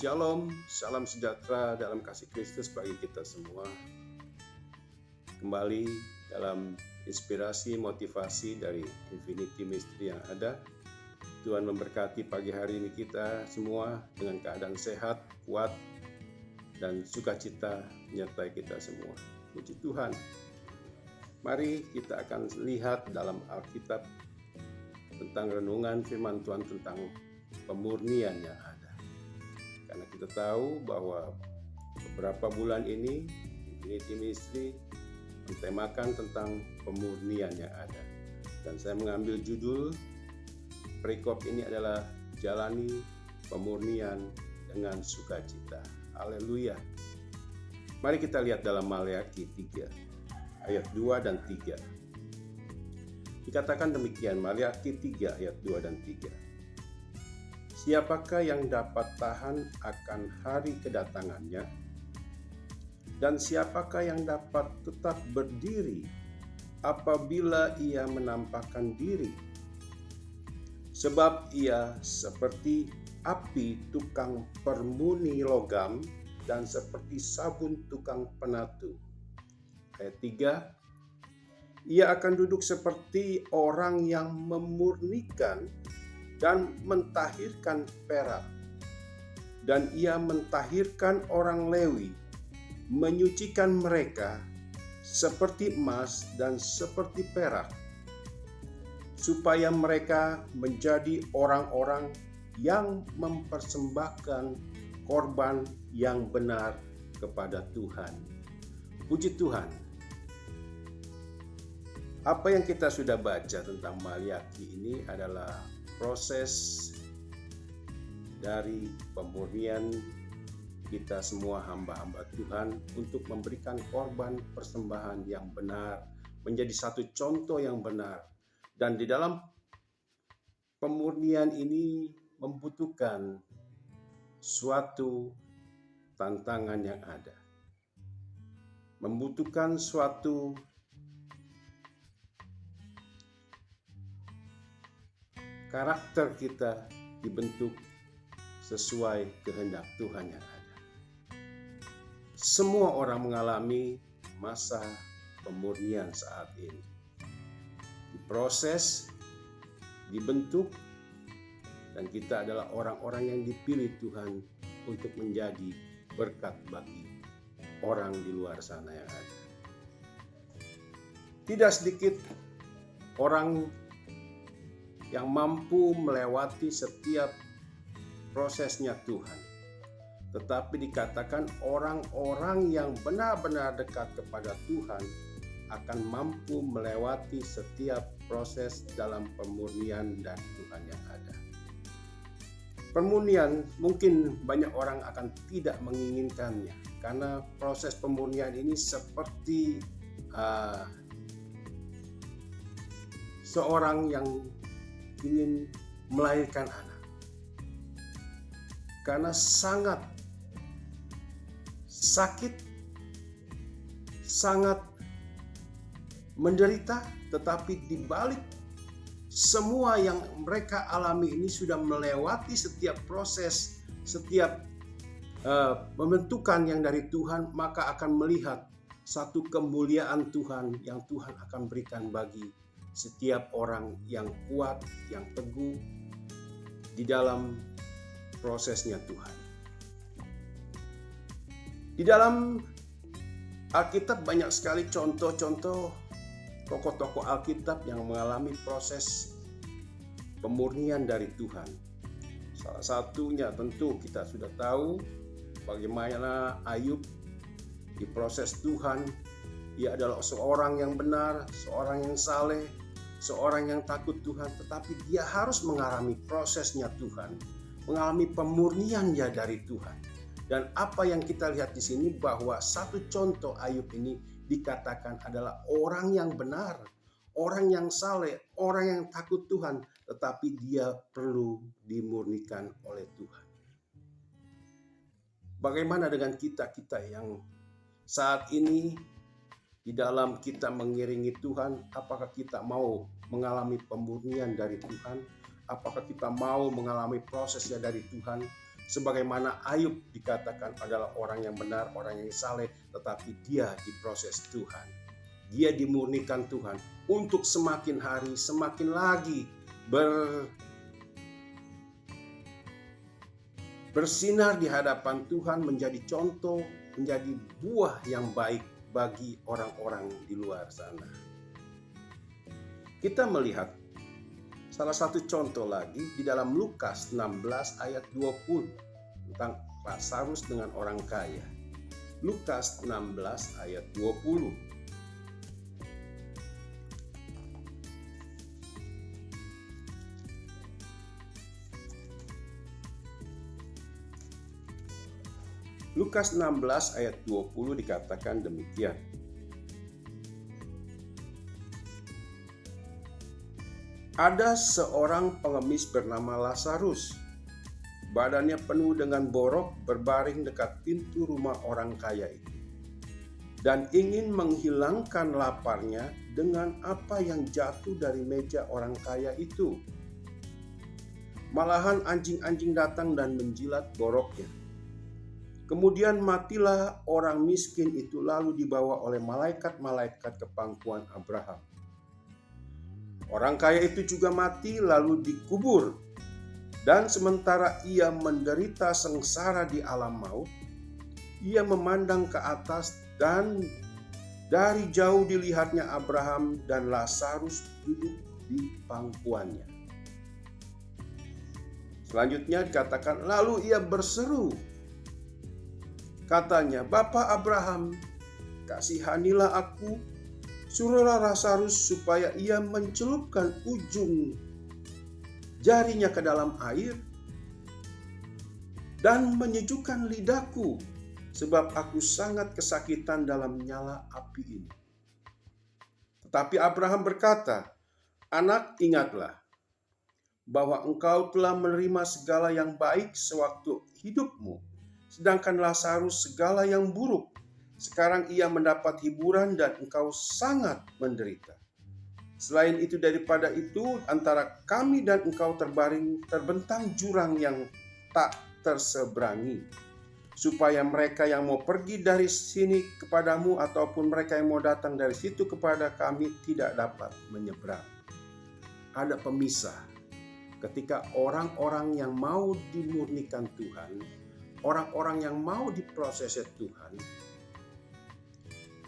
Shalom, salam sejahtera dalam kasih Kristus bagi kita semua. Kembali dalam inspirasi motivasi dari Infinity Ministry yang ada. Tuhan memberkati pagi hari ini kita semua dengan keadaan sehat, kuat, dan sukacita menyertai kita semua. Puji Tuhan. Mari kita akan lihat dalam Alkitab tentang renungan firman Tuhan tentang pemurnian yang ada. Karena kita tahu bahwa beberapa bulan ini Infinity Ministry mentemakan tentang pemurnian yang ada. Dan saya mengambil judul perikop ini adalah jalani pemurnian dengan sukacita. Haleluya. Mari kita lihat dalam Maleakhi 3 ayat 2 dan 3. Dikatakan demikian, Maleakhi 3 ayat 2 dan 3. Siapakah yang dapat tahan akan hari kedatangannya? Dan siapakah yang dapat tetap berdiri apabila ia menampakkan diri? Sebab ia seperti api tukang permuni logam dan seperti sabun tukang penatu. Ayat 3. Ia akan duduk seperti orang yang memurnikan dan mentahirkan perak. Dan ia mentahirkan orang Lewi, menyucikan mereka seperti emas dan seperti perak, supaya mereka menjadi orang-orang yang mempersembahkan korban yang benar kepada Tuhan. Puji Tuhan. Apa yang kita sudah baca tentang Maleakhi ini adalah proses dari pemurnian kita semua hamba-hamba Tuhan untuk memberikan korban persembahan yang benar, menjadi satu contoh yang benar. Dan di dalam pemurnian ini membutuhkan suatu tantangan yang ada. Membutuhkan suatu karakter kita dibentuk sesuai kehendak Tuhan yang ada. Semua orang mengalami masa pemurnian saat ini. Diproses, dibentuk, dan kita adalah orang-orang yang dipilih Tuhan untuk menjadi berkat bagi orang di luar sana yang ada. Tidak sedikit orang yang mampu melewati setiap prosesnya Tuhan. Tetapi dikatakan orang-orang yang benar-benar dekat kepada Tuhan akan mampu melewati setiap proses dalam pemurnian dan Tuhan yang ada. Pemurnian mungkin banyak orang akan tidak menginginkannya, karena proses pemurnian ini seperti seorang yang ingin melahirkan anak, karena sangat sakit, sangat menderita, tetapi di balik semua yang mereka alami ini sudah melewati setiap proses, setiap pembentukan yang dari Tuhan, maka akan melihat satu kemuliaan Tuhan yang Tuhan akan berikan bagi setiap orang yang kuat, yang teguh di dalam prosesnya Tuhan. Di dalam Alkitab banyak sekali contoh-contoh tokoh-tokoh Alkitab yang mengalami proses pemurnian dari Tuhan. Salah satunya tentu kita sudah tahu bagaimana Ayub diproses Tuhan. Ia adalah seorang yang benar, seorang yang saleh, seorang yang takut Tuhan, tetapi dia harus mengalami prosesnya Tuhan, mengalami pemurniannya dari Tuhan. Dan apa yang kita lihat di sini bahwa satu contoh Ayub ini dikatakan adalah orang yang benar, orang yang saleh, orang yang takut Tuhan, tetapi dia perlu dimurnikan oleh Tuhan. Bagaimana dengan kita yang saat ini di dalam kita mengiringi Tuhan? Apakah kita mau mengalami pemurnian dari Tuhan? Apakah kita mau mengalami prosesnya dari Tuhan? Sebagaimana Ayub dikatakan adalah orang yang benar, orang yang saleh, tetapi dia diproses Tuhan. Dia dimurnikan Tuhan untuk semakin hari, semakin lagi bersinar di hadapan Tuhan, menjadi contoh, menjadi buah yang baik bagi orang-orang di luar sana. Kita melihat salah satu contoh lagi di dalam Lukas 16 ayat 20 tentang Lazarus dengan orang kaya. Lukas 16 ayat 20. Lukas 16 ayat 20 dikatakan demikian. Ada seorang pengemis bernama Lazarus. Badannya penuh dengan borok, berbaring dekat pintu rumah orang kaya itu, dan ingin menghilangkan laparnya dengan apa yang jatuh dari meja orang kaya itu. Malahan anjing-anjing datang dan menjilat boroknya. Kemudian matilah orang miskin itu, lalu dibawa oleh malaikat-malaikat ke pangkuan Abraham. Orang kaya itu juga mati lalu dikubur. Dan sementara ia menderita sengsara di alam maut, ia memandang ke atas dan dari jauh dilihatnya Abraham dan Lazarus duduk di pangkuannya. Selanjutnya dikatakan, lalu ia berseru. Katanya, Bapa Abraham, kasihanilah aku, suruhlah Lazarus supaya ia mencelupkan ujung jarinya ke dalam air dan menyejukkan lidahku, sebab aku sangat kesakitan dalam nyala api ini. Tetapi Abraham berkata, Anak, ingatlah bahwa engkau telah menerima segala yang baik sewaktu hidupmu, sedangkan Lazarus segala yang buruk. Sekarang ia mendapat hiburan dan engkau sangat menderita. Selain itu, daripada itu, antara kami dan engkau terbentang jurang yang tak terseberangi, supaya mereka yang mau pergi dari sini kepadamu ataupun mereka yang mau datang dari situ kepada kami tidak dapat menyeberang. Ada pemisah ketika orang-orang yang mau dimurnikan Tuhan, orang-orang yang mau diproses Tuhan.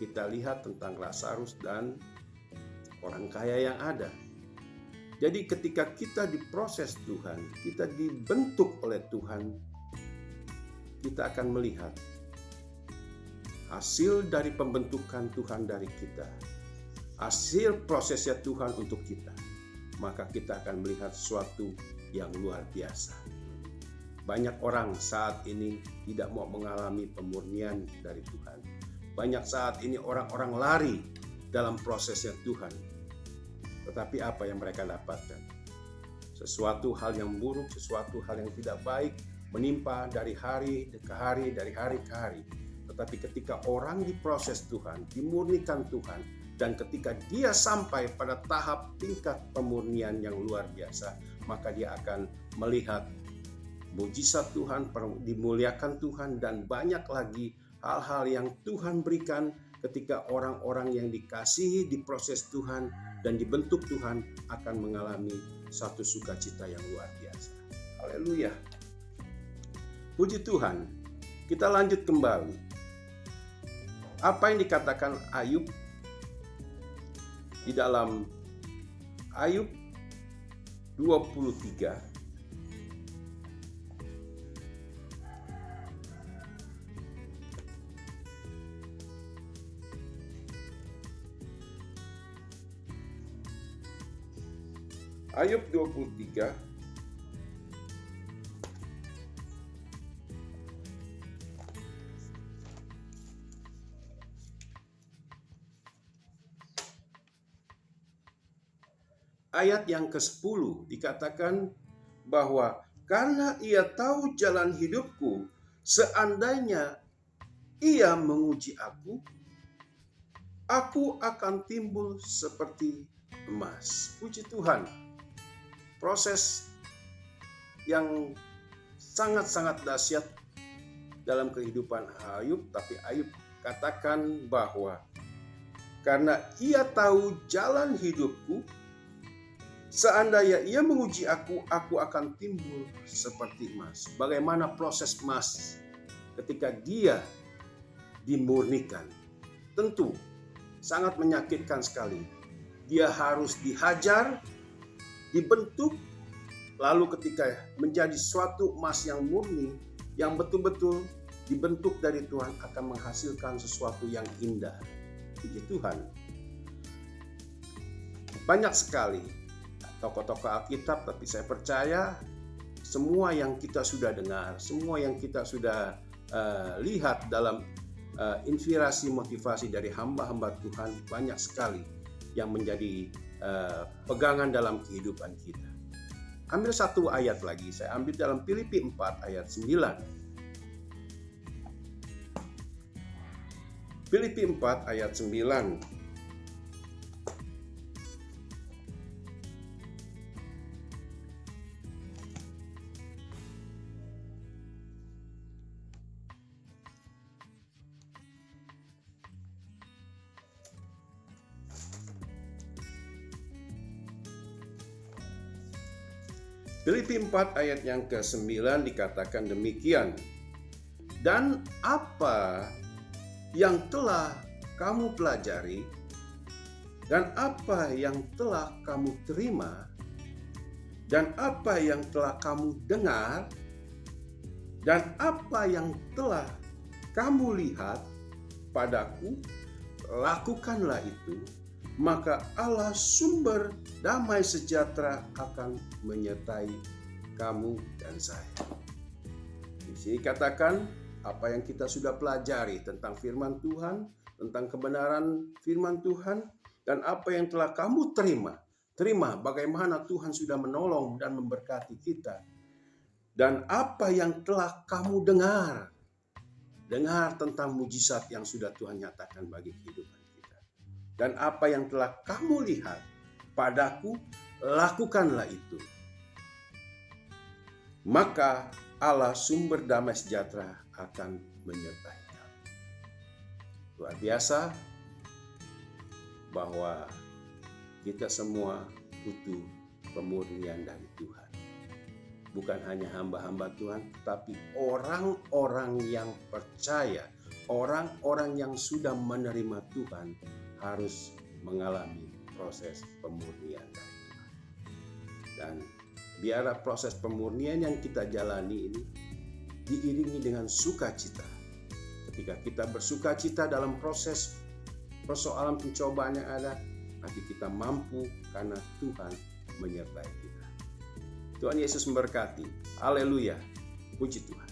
Kita lihat tentang Lazarus dan orang kaya yang ada. Jadi ketika kita diproses Tuhan, kita dibentuk oleh Tuhan, kita akan melihat hasil dari pembentukan Tuhan dari kita, hasil prosesnya Tuhan untuk kita. Maka kita akan melihat sesuatu yang luar biasa. Banyak orang saat ini tidak mau mengalami pemurnian dari Tuhan. Banyak saat ini orang-orang lari dalam prosesnya Tuhan. Tetapi apa yang mereka dapatkan? Sesuatu hal yang buruk, sesuatu hal yang tidak baik menimpa dari hari ke hari, dari hari ke hari. Tetapi ketika orang diproses Tuhan, dimurnikan Tuhan, dan ketika dia sampai pada tahap tingkat pemurnian yang luar biasa, maka dia akan melihat mujizat Tuhan, dimuliakan Tuhan, dan banyak lagi hal-hal yang Tuhan berikan ketika orang-orang yang dikasihi, diproses Tuhan, dan dibentuk Tuhan akan mengalami satu sukacita yang luar biasa. Haleluya. Puji Tuhan. Kita lanjut kembali. Apa yang dikatakan Ayub di dalam Ayub 23 Ayub 23 ayat yang ke-10 dikatakan bahwa karena ia tahu jalan hidupku, seandainya ia menguji aku akan timbul seperti emas. Puji Tuhan. Proses yang sangat-sangat dahsyat dalam kehidupan Ayub, tapi Ayub katakan bahwa karena ia tahu jalan hidupku, seandainya ia menguji aku, aku akan timbul seperti emas. Bagaimana proses emas ketika dia dimurnikan? Tentu sangat menyakitkan sekali. Dia harus dihajar, dibentuk, lalu ketika menjadi suatu emas yang murni, yang betul-betul dibentuk dari Tuhan, akan menghasilkan sesuatu yang indah. Puji Tuhan. Banyak sekali tokoh-tokoh Alkitab, tapi saya percaya semua yang kita sudah dengar, semua yang kita sudah lihat dalam inspirasi motivasi dari hamba-hamba Tuhan, banyak sekali yang menjadi pegangan dalam kehidupan kita. Ambil satu ayat lagi, saya ambil dalam Filipi 4 ayat 9. Filipi 4 ayat 9. Filipi 4 ayat yang ke-9 dikatakan demikian. Dan apa yang telah kamu pelajari, dan apa yang telah kamu terima, dan apa yang telah kamu dengar, dan apa yang telah kamu lihat padaku, lakukanlah itu, maka Allah sumber damai sejahtera akan menyertai kamu dan saya. Di sini katakan apa yang kita sudah pelajari tentang firman Tuhan, tentang kebenaran firman Tuhan, dan apa yang telah kamu terima. Terima bagaimana Tuhan sudah menolong dan memberkati kita. Dan apa yang telah kamu dengar. Dengar tentang mujizat yang sudah Tuhan nyatakan bagi kehidupan kita. Dan apa yang telah kamu lihat padaku, lakukanlah itu. Maka Allah sumber damai sejahtera akan menyertai kamu. Luar biasa bahwa kita semua butuh pemurnian dari Tuhan. Bukan hanya hamba-hamba Tuhan, tapi orang-orang yang percaya, orang-orang yang sudah menerima Tuhan harus mengalami proses pemurnian dari Tuhan. Dan biarlah proses pemurnian yang kita jalani ini diiringi dengan sukacita. Ketika kita bersukacita dalam proses persoalan pencobaan yang ada, nanti kita mampu karena Tuhan menyertai kita. Tuhan Yesus memberkati. Haleluya. Puji Tuhan.